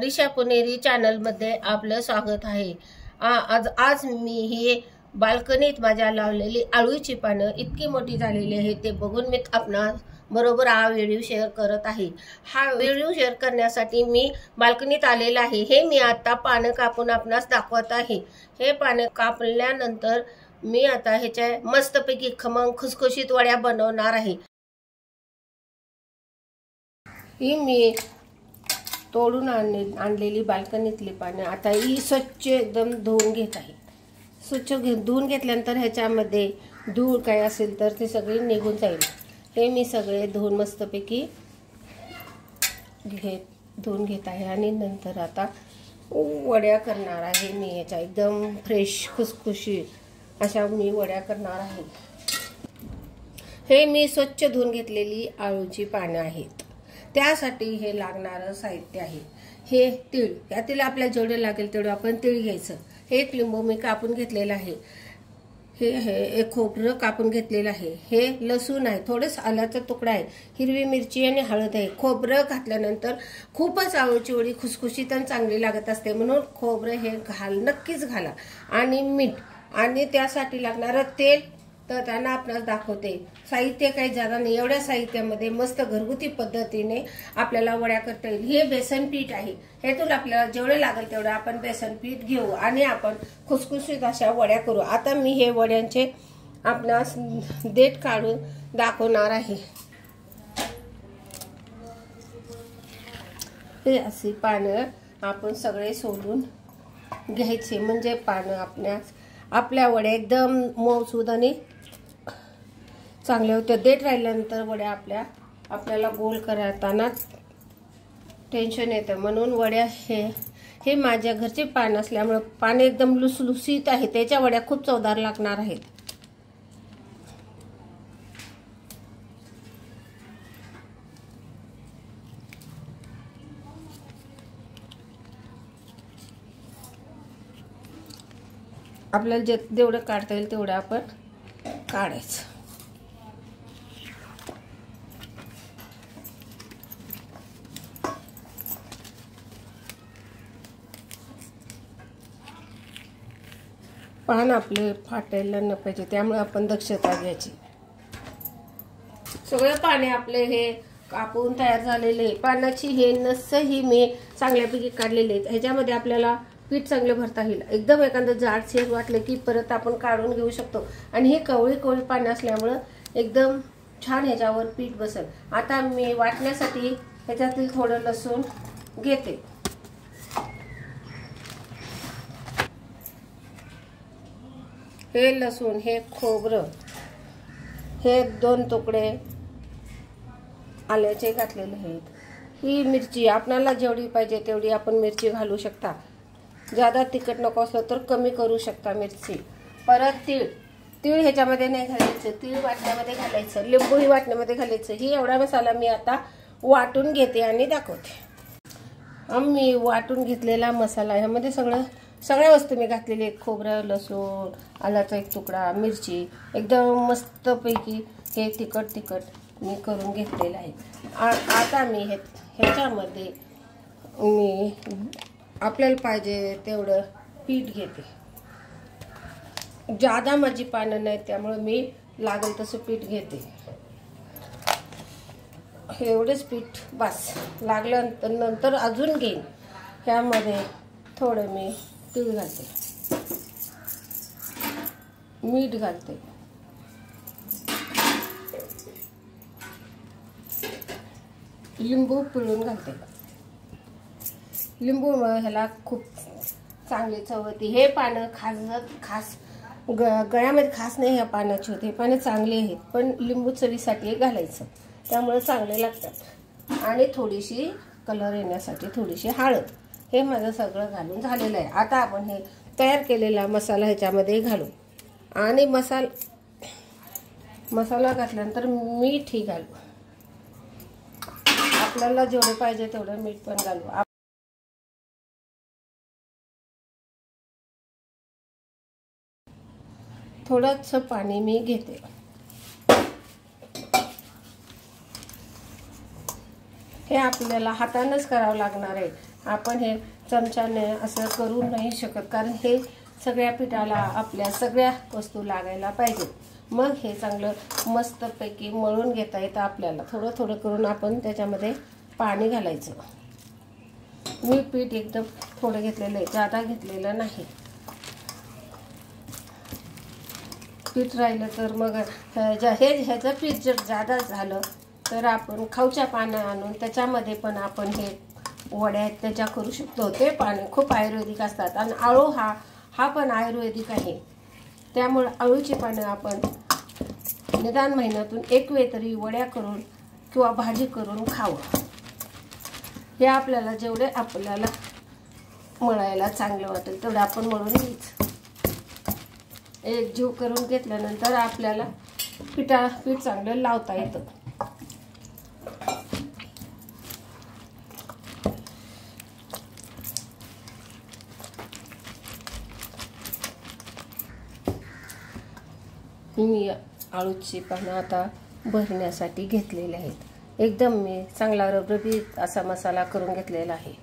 रिषा पुणेरी चॅनलमध्ये आपलं स्वागत आहे। आज मी ही बाल्कनीत माझ्या लावलेली आळूची पानं इतकी मोठी झालेली आहे ते बघून मी आपणा बरोबर हा व्हिडिओ शेअर करत आहे। हा व्हिडिओ शेअर करण्यासाठी मी बाल्कनीत आलेला आहे। हे मी आता पानं कापून आपणास दाखवत आहे। हे पानं कापल्यानंतर मी आता ह्याच्या मस्तपैकी खमंग खुसखुशीत वड्या बनवणार आहे। ही मी तोडून आणलेली बाल्कनीतली पानं आता ही स्वच्छ एकदम धुवून घेत आहे। स्वच्छ धुवून घेतल्यानंतर ह्याच्यामध्ये धूळ काय असेल तर ते सगळे निघून जाईल। हे मी सगळे धुवून मस्तपैकी धुवून घेत आहे आणि नंतर आता वड्या करणार आहे। मी ह्याच्या एकदम फ्रेश खुसखुशीत अशा मी वड्या करणार आहे। हे मी स्वच्छ धुवून घेतलेली आळूची पानं आहेत। त्यासाठी हे लागणारं साहित्य आहे। हे तीळ, यातील आपल्याला जेवढे लागेल तेवढे आपण तीळ घ्यायचं। हे एक लिंबू मी कापून घेतलेलं आहे। हे एक खोबरं कापून घेतलेलं आहे। हे लसूण आहे, थोडंसं आल्याचा तुकडा आहे, हिरवी मिरची आणि हळद आहे। खोबरं घातल्यानंतर खूपच आळूची वडी खुसखुशीत आणि चांगली लागत असते, म्हणून खोबरं हे नक्कीच घाला। आणि मीठ आणि त्यासाठी लागणारं तेल तर त्यांना आपणास दाखवते। साहित्य काही जादा नाही, एवढ्या साहित्यामध्ये मस्त घरगुती पद्धतीने आपल्याला वड्या करता येईल। हे बेसन पीठ आहे। ह्यातून आपल्याला जेवढे लागेल तेवढे आपण बेसन पीठ घेऊ आणि आपण खुसखुशीत अशा वड्या करू। आता मी हे वड्यांचे आपणास देठ काढून दाखवणार आहे। हे अशी पानं आपण सगळे सोडून घ्यायचे, म्हणजे पानं आपल्या वड्या एकदम मऊसूद आणि चांगल्या होत्या। देठ राहिल्यानंतर वड्या आपल्याला गोल करताना टेन्शन येतं, म्हणून वड्या हे माझ्या घरचे पान असल्यामुळे पान एकदम लुसलुसीत आहे। त्याच्या वड्या खूप चवदार लागणार आहेत। आपल्याला जेवढं काढता येईल तेवढं आपण काढायचं। पान आपले फाटायला न पाहिजे, त्यामुळे आपण दक्षता घ्यायची। सगळे पाने आपले हे कापून तयार झालेले पानाची हे नस ही मी चांगल्यापैकी काढलेले आहेत। ह्याच्यामध्ये आपल्याला पीठ चांगले भरता येईल। एकदम एखादं जाडसर वाटलं की परत आपण काढून घेऊ शकतो। आणि हे कवळी पानं असल्यामुळं एकदम छान ह्याच्यावर पीठ बसेल। आता मी वाटण्यासाठी ह्याच्यातील थोडं लसूण घेते। हे लसूण, हे खोबरं, हे 2 तुकडे आल्याचे घातलेले आहेत। ही मिरची आपल्याला जेवढी पाहिजे तेवढी आपण मिरची घालू शकता। ज्यादा तिखट नको असलं तर कमी करू शकता मिरची। परत तीळ ह्याच्यामध्ये नाही घालायचं, तीळ वाटण्यामध्ये घालायचं, लिंबू ही वाटण्यामध्ये घालायचं। ही एवढा मसाला मी आता वाटून घेते आणि दाखवते। मी वाटून घेतलेला मसाला ह्यामध्ये सगळ्या वस्तू मी घातलेली आहेत। खोबरं, लसूण, आल्याचा एक तुकडा, मिरची, एकदम मस्तपैकी हे तिखट मी करून घेतलेलं आहे। आता मी ह्याच्यामध्ये मी आपल्याला पाहिजे तेवढं पीठ घेते। ज्यादा माझी पानं नाही, त्यामुळे मी लागेल तसं पीठ घेते। एवढेच पीठ बस, लागलं नंतर अजून घेईन। ह्यामध्ये थोडं मी तीळ घालते, मीठ घालते, लिंबू पिळून घालते। लिंबूमुळे ह्याला खूप चांगली चव होती। हे पानं खास गळ्यामध्ये खास नाही ह्या पानाची होते। हे पानं चांगले आहेत, पण लिंबू चवीसाठी घालायचं, त्यामुळे चांगले लागतात। आणि थोडीशी कलर येण्यासाठी थोडीशी हळद। हे माझं सगळं घालून झालेलं आहे। आता आपण हे तयार केलेला मसाला ह्याच्यामध्ये घालू आणि मसाला घातल्यानंतर मीठही घालू। आपल्याला जेवढे पाहिजे तेवढं मीठ पण घालू। थोडंसं पाणी मी घेते। हे आपल्याला हातानेच करावं लागणार आहे। आपण हे चमच्याने असं करू नाही शकत, कारण हे सगळ्या पिठाला आपल्या सगळ्या वस्तू लागायला पाहिजेत। मग हे चांगलं मस्तपैकी मळून घेता येतं आपल्याला। थोडं थोडं करून आपण त्याच्यामध्ये पाणी घालायचं। मी पीठ एकदम थोडं घेतलेलं आहे, जादा घेतलेलं नाही। पीठ राहिलं तर मग ह्याचं पीठ जर जादा झालं तर आपण खाऊच्या पानं आणून त्याच्यामध्ये पण आपण हे वड्या त्याच्या करू शकतो। ते पाणी खूप आयुर्वेदिक असतात आणि आळू हा पण आयुर्वेदिक आहे। त्यामुळे आळूची पानं आपण निदान महिन्यातून एक वेळ तरी वड्या करून किंवा भाजी करून खावं। हे आपल्याला जेवढे आपल्याला मळायला चांगलं वाटेल तेवढं आपण मळून घ्यायचं। एकजीव करून घेतल्यानंतर आपल्याला पीठ चांगलं लावता येतं। मी आळूची पानं आता भरण्यासाठी घेतलेले आहेत। एकदम मी चांगला रबरबीत असा मसाला करून घेतलेला आहे।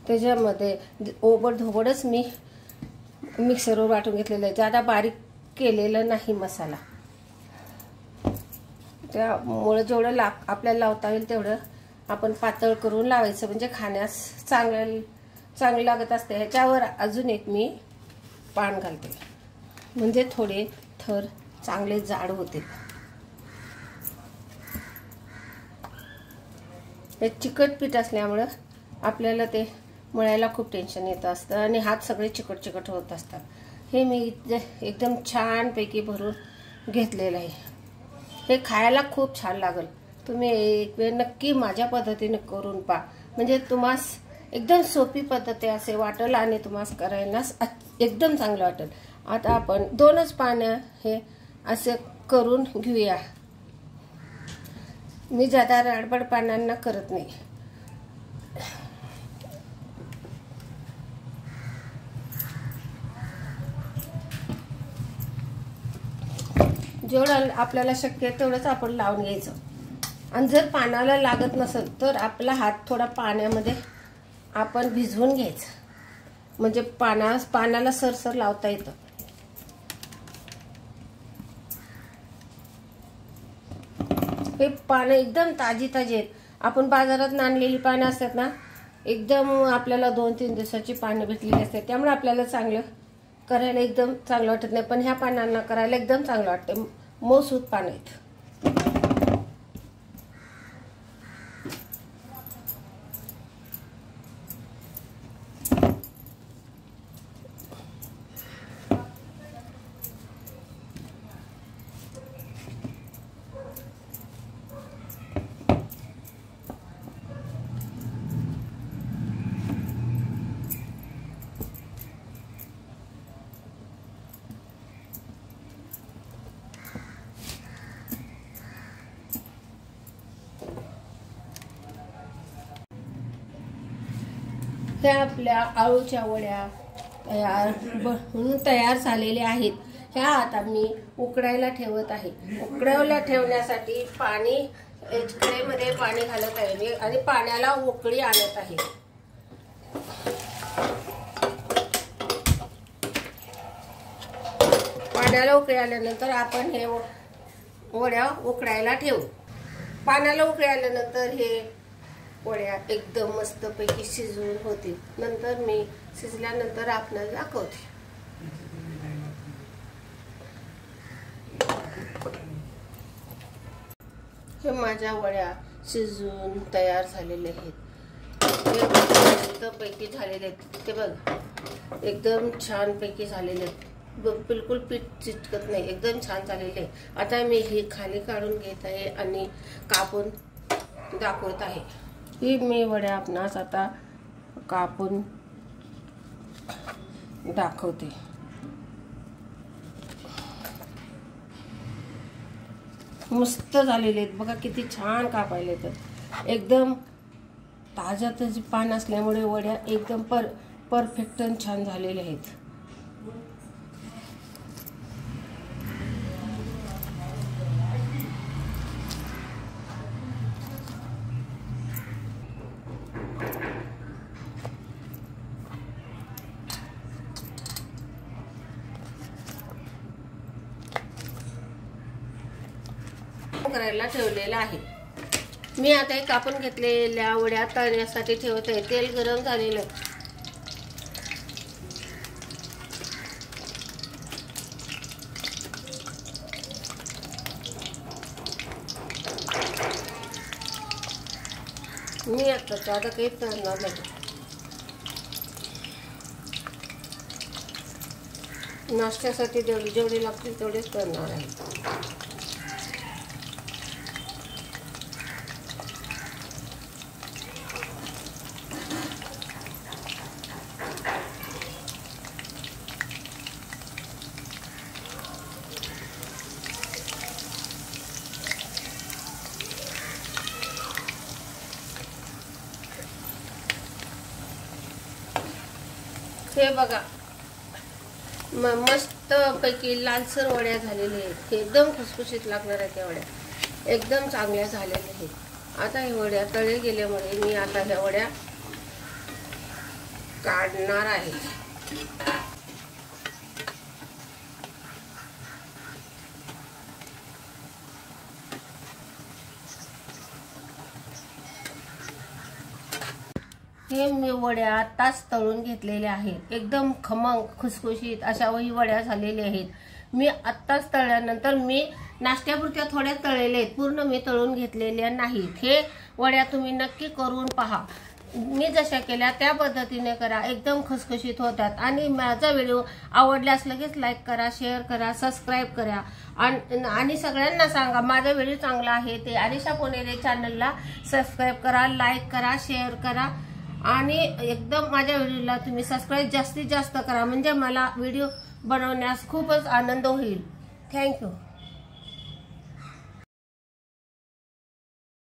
त्याच्यामध्ये ओबडधोबडच मी मिक्सरवर वाटून घेतलेलं आहे, जादा बारीक केलेलं नाही मसाला। त्यामुळे जेवढं आपल्याला लावता येईल तेवढं आपण पातळ करून लावायचं, म्हणजे खाण्यास चांगलं लागत असते। ह्याच्यावर अजून एक मी पान घालते, म्हणजे थोडे थर चांगले जाड होते। हे चिकट पीठ असल्यामुळं आपल्याला ते मळायला खूप टेन्शन येत असतं आणि हात सगळे चिकट चिकट होत असतात। हे मी एकदम छानपैकी भरून घेतलेलं आहे। हे खायला खूप छान लागेल। तुम्ही एक वेळ नक्की माझ्या पद्धतीने करून पहा, म्हणजे तुम्हास एकदम सोपी पद्धत आहे असे वाटेल आणि तुम्हास करायला एकदम चांगलं वाटेल। आता आपण 2च पानं हे असे करून घेऊया। मी जादा रडबड पानांना करत नाही। जेवढं आपल्याला शक्य आहे तेवढंच आपण लावून घ्यायचं। आणि जर पानाला लागत नसेल तर आपला हात थोडा पाण्यामध्ये आपण भिजवून घ्यायचं, म्हणजे पानाला सरसर लावता येतं। हे पानं एकदम ताजी आहेत। आपण बाजारात आणलेली पानं असतात ना, एकदम आपल्याला 2-3 दिवसाची पानं भेटलेली असतात, त्यामुळे आपल्याला चांगलं करायला एकदम चांगलं वाटत नाही। पण ह्या पानांना करायला एकदम चांगलं वाटतं, मऊसूत पानं आहेत। ह्या आपल्या आळूच्या वड्या तयार झालेल्या आहेत। ह्या आता मी उकडायला ठेवत आहे। उकडायला ठेवण्यासाठी कढईमध्ये पाणी घालत आहे आणि पाण्याला उकळी आणत आहे। पाण्याला उकळी आल्यानंतर आपण हे वड्या उकडायला ठेवू। पाण्याला उकळी आल्यानंतर हे वड्या एकदम मस्तपैकी शिजून होतील। नंतर मी शिजल्यानंतर आपल्याला दाखवते। हे माझ्या वड्या शिजून तयार झालेल्या आहेत। मस्तपैकी झालेले आहेत, ते बघ एकदम छानपैकी झालेले आहेत। बिलकुल पीठ चिटकत नाही, एकदम छान झालेले आहे। आता मी हे खाली काढून घेत आहे आणि कापून दाखवत आहे। ही मी वड्या आपणास आता कापून दाखवते। मस्त झालेले आहेत बघा, किती छान कापायले तर एकदम ताजा पान असल्यामुळे वड्या एकदम परफेक्ट आणि छान झालेले आहेत। करायला ठेवलेला आहे। मी आता हे कापून घेतलेल्या वड्या तळण्यासाठी ठेवत आहे। तेल गरम झालेलं मी आता काही तळणार नाही। नाश्त्यासाठी जेवढे लागतील तेवढेच तळणार आहे। हे बघा मस्त पैकी लालसर वड्या झालेल्या आहेत। एकदम खुसखुशीत लागणार आहेत त्या वड्या, एकदम चांगल्या झालेल्या आहेत। आता हे वड्या तळले गेल्यामुळे मी आता ह्या वड्या काढणार आहे। हे मी वड्या आताच तळून घेतलेल्या आहेत। एकदम खमंग खुसखुशीत अशा वड्या झालेल्या आहेत। मी आत्ताच तळल्यानंतर मी नाश्त्यापुरत्या थोड्या तळलेल्या आहेत, पूर्ण मी तळून घेतलेल्या नाहीत। हे वड्या तुम्ही नक्की करून पहा। मी जशा केल्या त्या पद्धतीने करा, एकदम खुसखुशीत होतात। आणि माझा व्हिडिओ आवडल्यास लगेच लाईक करा, शेअर करा, सबस्क्राईब करा आणि सगळ्यांना सांगा माझा व्हिडिओ चांगला आहे ते अनिशा पुणेरे चॅनलला सबस्क्राईब करा, लाईक करा, शेअर करा आणि एकदम माझ्या व्हिडिओला तुम्ही सबस्क्राईब जास्तीत जास्त करा, म्हणजे मला व्हिडिओ बनवण्यास खूपच आनंद होईल। थँक्यू।